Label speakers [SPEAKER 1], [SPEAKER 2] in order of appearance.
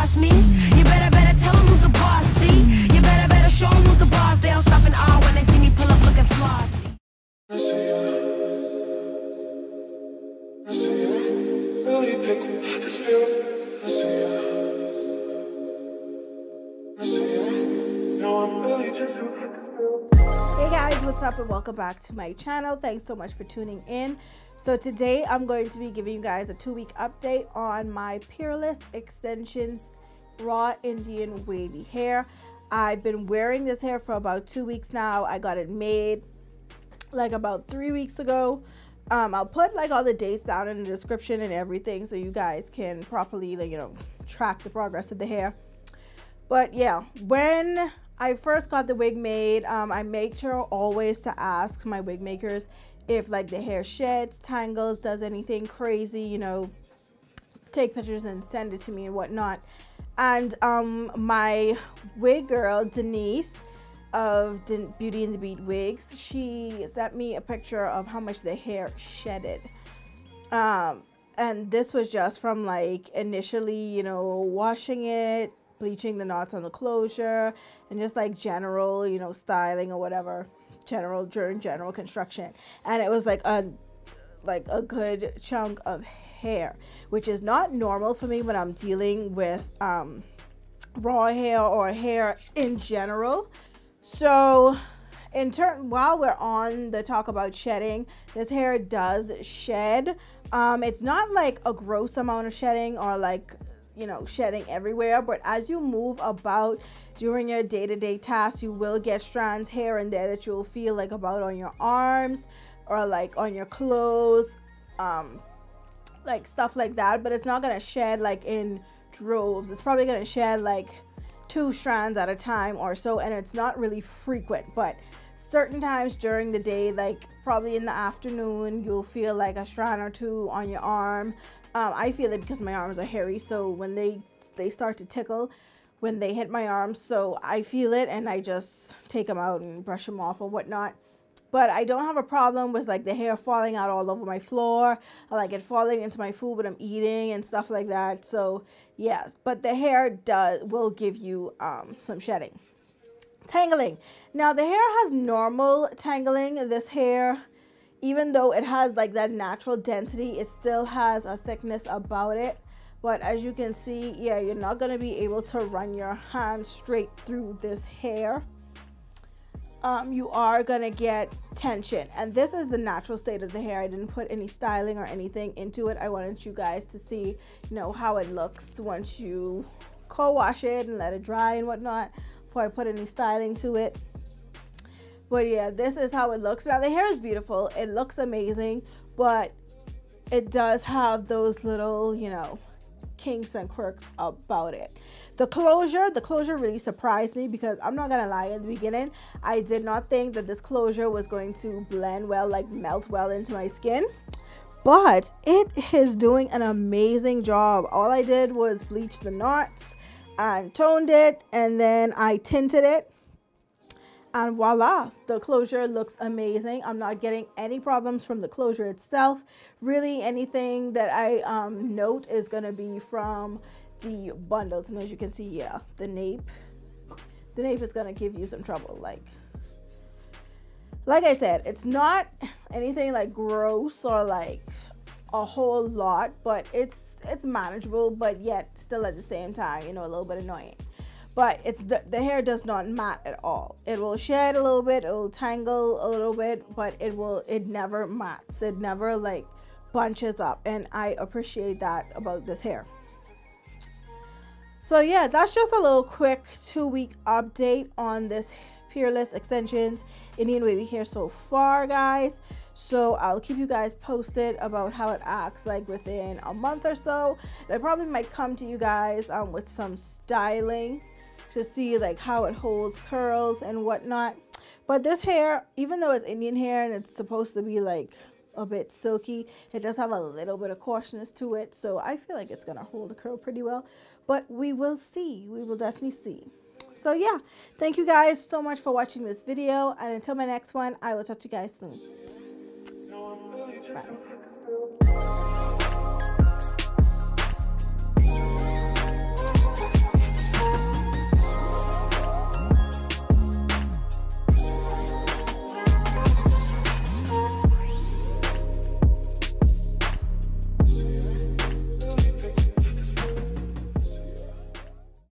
[SPEAKER 1] boss me. You better tell them who's the boss, see. You better show them who's the boss. They don't stop and awe when they see me pull up looking flossy.
[SPEAKER 2] I see you. Really tickle this feeling. I see you. No, I'm really just
[SPEAKER 3] Hey guys, what's up and welcome back to my channel. Thanks so much for tuning in. So today I'm going to be giving you guys a 2-week update on my Peerless extensions raw Indian wavy hair. I've been wearing this hair for about 2 weeks now. I got it made like about 3 weeks ago. I'll put like all the dates down in the description and everything so you guys can properly, like, track the progress of the hair. But yeah, when I first got the wig made, I made sure always to ask my wig makers if like the hair sheds, tangles, does anything crazy, take pictures and send it to me and whatnot. And my wig girl Denise of Beauty and the Beat wigs, she sent me a picture of how much the hair shedded, and this was just from like initially washing it, bleaching the knots on the closure, and just like general styling or whatever, during general construction. And it was like a good chunk of hair, which is not normal for me when I'm dealing with raw hair or hair in general. So in turn, while we're on the talk about shedding, this hair does shed. It's not like a gross amount of shedding or like shedding everywhere, but as you move about during your day-to-day tasks, you will get strands here and there that you'll feel like about on your arms or like on your clothes, like stuff like that. But it's not gonna shed like in droves. It's probably gonna shed like 2 strands at a time or so, and it's not really frequent. But certain times during the day, like probably in the afternoon, you'll feel like a strand or 2 on your arm. I feel it because my arms are hairy, so when they start to tickle when they hit my arms, so I feel it and I just take them out and brush them off or whatnot. But I don't have a problem with like the hair falling out all over my floor, or like it falling into my food when I'm eating and stuff like that. So yes, but the hair will give you some shedding. Tangling. Now the hair has normal tangling. This hair, even though it has like that natural density, it still has a thickness about it. But as you can see, yeah, you're not going to be able to run your hand straight through this hair. You are going to get tension, and this is the natural state of the hair. I didn't put any styling or anything into it. I wanted you guys to see how it looks once you co-wash it and let it dry and whatnot before I put any styling to it. But yeah, this is how it looks. Now the hair is beautiful, it looks amazing, but it does have those little kinks and quirks about it. The closure really surprised me, because I'm not gonna lie, in the beginning I did not think that this closure was going to blend well, like melt well into my skin, but it is doing an amazing job. All I did was bleach the knots and toned it, and then I tinted it, and voila, the closure looks amazing. I'm not getting any problems from the closure itself. Really, anything that I note is going to be from the bundles. And as you can see, yeah, the nape is going to give you some trouble. Like I said, it's not anything like gross or like a whole lot, but it's manageable, but yet still at the same time, a little bit annoying. But the hair does not mat at all. It will shed a little bit, it will tangle a little bit, but it never mats. It never like bunches up, and I appreciate that about this hair. So yeah, that's just a little quick 2-week update on this Peerless extensions Indian wavy hair so far, guys. So I'll keep you guys posted about how it acts like within a month or so. I probably might come to you guys with some styling to see like how it holds curls and whatnot. But this hair, even though it's Indian hair and it's supposed to be like a bit silky, it does have a little bit of coarseness to it, so I feel like it's gonna hold the curl pretty well. But we will see. We will definitely see. So yeah, thank you guys so much for watching this video, and until my next one, I will talk to you guys soon. Bye.